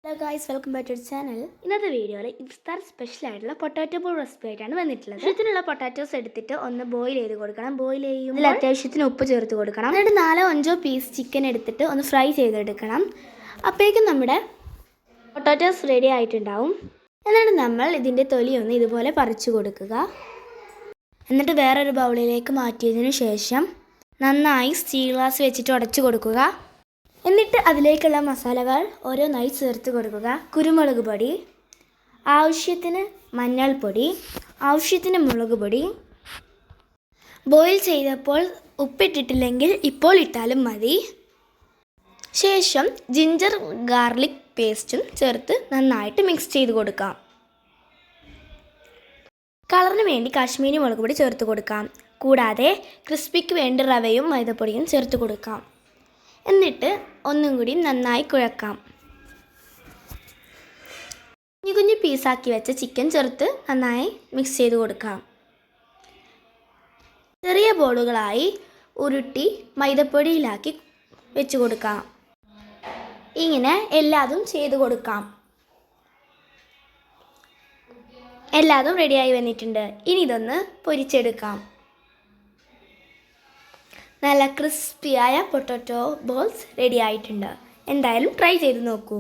Hello guys, welcome back to channel. ഇന്നത്തെ വീഡിയോയിൽ ഇഫ്താർ സ്പെഷ്യൽ ആയിട്ടുള്ള പൊട്ടാറ്റോ ബോൾ റെസിപ്പി ആയിട്ടാണ് വന്നിട്ടുള്ളത്. ഇതിനുള്ള പൊട്ടാറ്റോസ് എടുത്തിട്ട് ഒന്ന് ബോയിൽ ചെയ്ത് കൊടുക്കണം. ബോയിൽ ചെയ്യുമ്പോൾ ഇതിൽ അത്യാവശ്യത്തിന് ഉപ്പ് ചേർത്ത് കൊടുക്കണം. എന്നിട്ട് 4-5 പീസ് ചിക്കൻ എടുത്തിട്ട് ഒന്ന് ഫ്രൈ ചെയ്തെടുക്കണം. അപ്പോഴേക്കും നമ്മുടെ പൊട്ടാറ്റോസ് റെഡി ആയിട്ടുണ്ടാവും. എന്നിട്ട് നമ്മൾ ഇതിൻ്റെ തൊലി ഒന്ന് ഇതുപോലെ പറിച്ചു കൊടുക്കുക. എന്നിട്ട് വേറൊരു ബൗളിലേക്ക് മാറ്റിയതിനു ശേഷം നന്നായി സ്റ്റീൽ ഗ്ലാസ് വെച്ചിട്ട് ഉടച്ചു കൊടുക്കുക. എന്നിട്ട് അതിലേക്കുള്ള മസാലകൾ ഓരോന്നായി ചേർത്ത് കൊടുക്കുക. കുരുമുളക് പൊടി, ആവശ്യത്തിന് മഞ്ഞൾപ്പൊടി, ആവശ്യത്തിന് മുളക് പൊടി. ബോയിൽ ചെയ്തപ്പോൾ ഉപ്പിട്ടിട്ടില്ലെങ്കിൽ ഇപ്പോൾ ഇട്ടാലും മതി. ശേഷം ജിഞ്ചർ ഗാർലിക് പേസ്റ്റും ചേർത്ത് നന്നായിട്ട് മിക്സ് ചെയ്ത് കൊടുക്കാം. കളറിന് വേണ്ടി കാശ്മീരി മുളക് പൊടി ചേർത്ത് കൊടുക്കാം. കൂടാതെ ക്രിസ്പിക്ക് വേണ്ടി റവയും മൈദപ്പൊടിയും ചേർത്ത് കൊടുക്കാം. എന്നിട്ട് ഒന്നും കൂടി നന്നായി കുഴക്കാം. കുഞ്ഞു കുഞ്ഞു പീസാക്കി വെച്ച ചിക്കൻ ചേർത്ത് നന്നായി മിക്സ് ചെയ്ത് കൊടുക്കാം. ചെറിയ ബോളുകളായി ഉരുട്ടി മൈദപ്പൊടിയിലാക്കി വെച്ച് കൊടുക്കാം. ഇങ്ങനെ എല്ലാതും ചെയ്ത് കൊടുക്കാം. എല്ലാതും റെഡിയായി വന്നിട്ടുണ്ട്. ഇനി ഇതൊന്ന് പൊരിച്ചെടുക്കാം. നല്ല ക്രിസ്പിയായ പൊട്ടാറ്റോ ബോൾസ് റെഡി ആയിട്ടുണ്ട്. എന്തായാലും ട്രൈ ചെയ്ത് നോക്കൂ.